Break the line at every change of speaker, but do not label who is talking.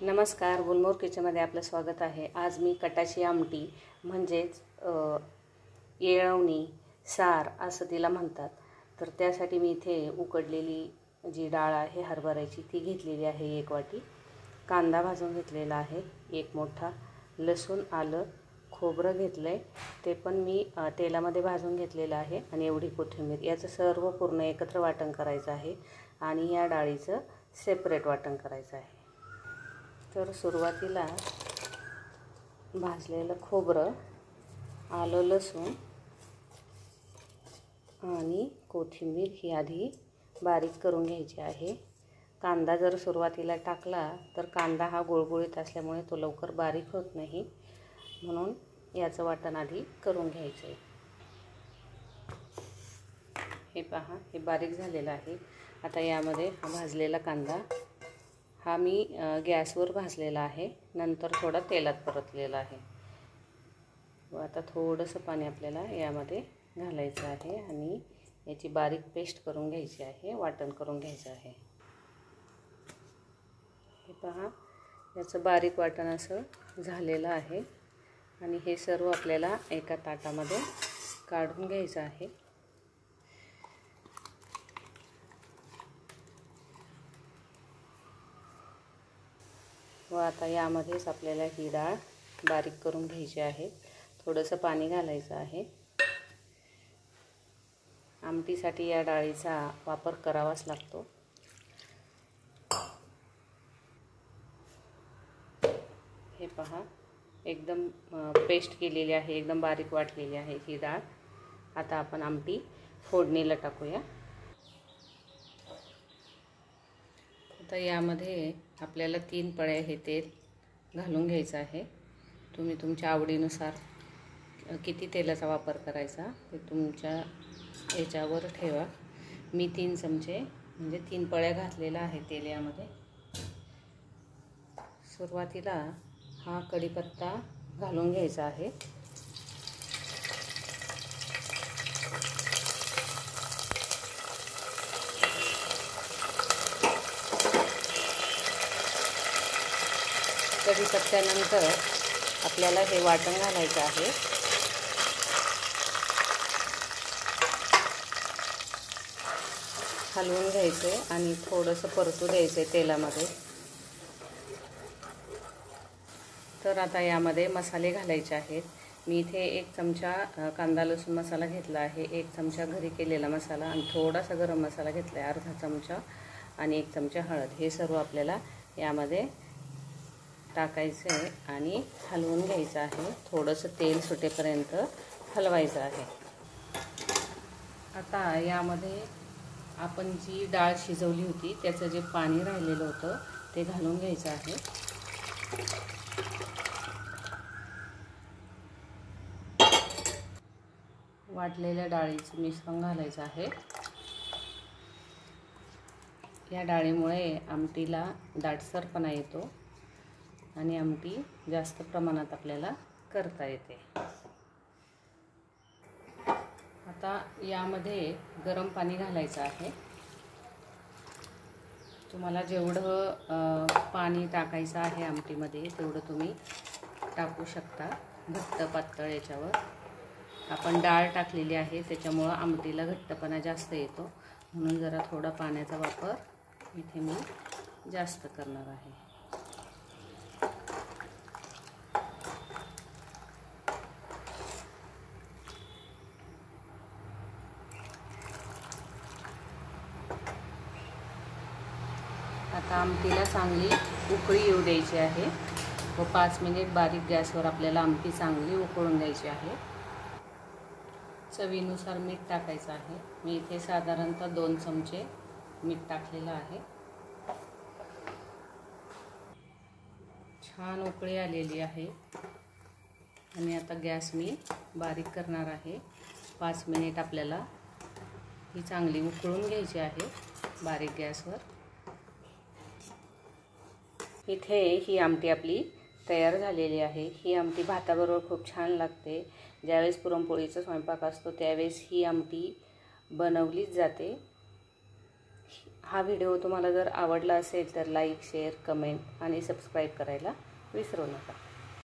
नमस्कार, गुलमोहर किचनमध्ये आपलं स्वागत आहे। आज मी कटाची आमटी म्हणजेच येळवणी सार असं तिला म्हणतात। तर त्यासाठी मी इथे उकडलेली जी डाळ आहे हरभऱ्याची ती घेतलेली आहे 1 वाटी। कांदा भाजून घेतलेला आहे 1 मोठा, लसूण आलं खोबरं घेतलंय ते पण मी तेलामध्ये भाजून घेतलेलं आहे आणि एवढी कोथिंबीर। याचं सर्व पूर्ण एकत्र वाटण करायचं आहे आणि या डाळीचं सेपरेट वाटण करायचं आहे। तर सुरुवातीला भाजलेलं खोबरं, आलं लसूण आणि कोथिंबीर ही आधी बारीक करून घ्यायची आहे। कांदा जर सुरुवातीला टाकला तर कांदा हा गुळगुळीत असल्यामुळे तो लवकर बारीक होत नाही, म्हणून याचं वाटण आधी करून घ्यायचं आहे। हे पहा, हे बारीक झालेलं आहे। आता यामध्ये हा भाजलेला कांदा हा मी गॅसवर भाजलेला आहे, नंतर थोडा तेलात परतलेला आहे। व आता थोडंसं पाणी आपल्याला यामध्ये घालायचं आहे आणि याची बारीक पेस्ट करून घ्यायची आहे, वाटण करून घ्यायचं आहे। हे पहा, याचं बारीक वाटण असं झालेलं आहे आणि हे सर्व आपल्याला एका ताटामध्ये काढून घ्यायचं आहे। व आता यामध्येच आपल्याला ही डाळ बारीक करून घ्यायची आहे। थोडंसं पाणी घालायचं आहे। आमटीसाठी या डाळीचा वापर करावाच लागतो। हे पहा, एकदम पेस्ट केलेली आहे, एकदम बारीक वाटलेली आहे ही डाळ। आता आपण आमटी फोडणीला टाकूया। आता यामध्ये आपल्याला 3 पळ्या हे तेल घालून घ्यायचं आहे। तुम्ही तुमच्या आवडीनुसार किती तेलाचा वापर करायचा ते तुमच्या याच्यावर ठेवा। मी 3 चमचे म्हणजे 3 पळ्या घातलेला आहे तेल यामध्ये। सुरुवातीला हा कढीपत्ता घालून घ्यायचा आहे। कढीपत्त्यानंतर आपल्याला हे वाटण घालायचं आहे। हलवून घ्यायचे आणि थोडंसं परतू द्यायचे तेलामध्ये। तर आता यामध्ये मसाले घालायचे आहेत। मी इथे 1 चमचा कांदा लसूण मसाला घेतला आहे, 1 चमचा घरी केलेला मसाला आणि थोडासा गरम मसाला घेतला आहे, अर्धा चमचा आणि 1 चमचा हळद। हे सर्व आपल्याला यामध्ये टाकायचं आहे आणि हलवून घ्यायचं आहे। थोडंसं तेल सुटेपर्यंत हलवायचं आहे। आता यामध्ये आपण जी डाळ शिजवली होती त्याचं जे पाणी राहिलेलं होतं ते घालून घ्यायचं आहे। वाटलेल्या डाळीचं मिश्रण घालायचं आहे। या डाळीमुळे आमटीला दाटसरपणा येतो आणि आमटी जास्त प्रमाणात आपल्याला करता येते। आता यामध्ये गरम पाणी घालायचं आहे। तुम्हाला जेवढं पाणी टाकायचं आहे आमटीमध्ये तेवढं तुम्ही टाकू शकता, घट्ट पातळ याच्यावर। आपण डाळ टाकलेली आहे त्याच्यामुळे आमटीला घट्टपणा जास्त येतो, म्हणून जरा थोडा पाण्याचा वापर इथे मी जास्त करणार आहे। आता आमटीला चांगली उकळी येऊ द्यायची आहे व 5 मिनिट बारीक गॅसवर आपल्याला आमटी चांगली उकळून द्यायची आहे। चवीनुसार मीठ टाकायचं आहे। मी इथे साधारणतः 2 चमचे मीठ टाकलेलं आहे। छान उकळी आलेली आहे आणि आता गॅस मी बारीक करणार आहे। 5 मिनिट आपल्याला ही चांगली उकळून घ्यायची आहे बारीक गॅसवर। इथे ही आमटी आपली तयार झालेली आहे। ही आमटी भाताबरोबर खूप छान लागते। ज्यावेळेस पुरणपोळीचा स्वयंपाक असतो त्यावेळेस ही आमटी बनवलीच जाते। हा व्हिडिओ तुम्हाला जर आवडला असेल तर लाईक, शेअर, कमेंट आणि सबस्क्राईब करायला विसरू नका.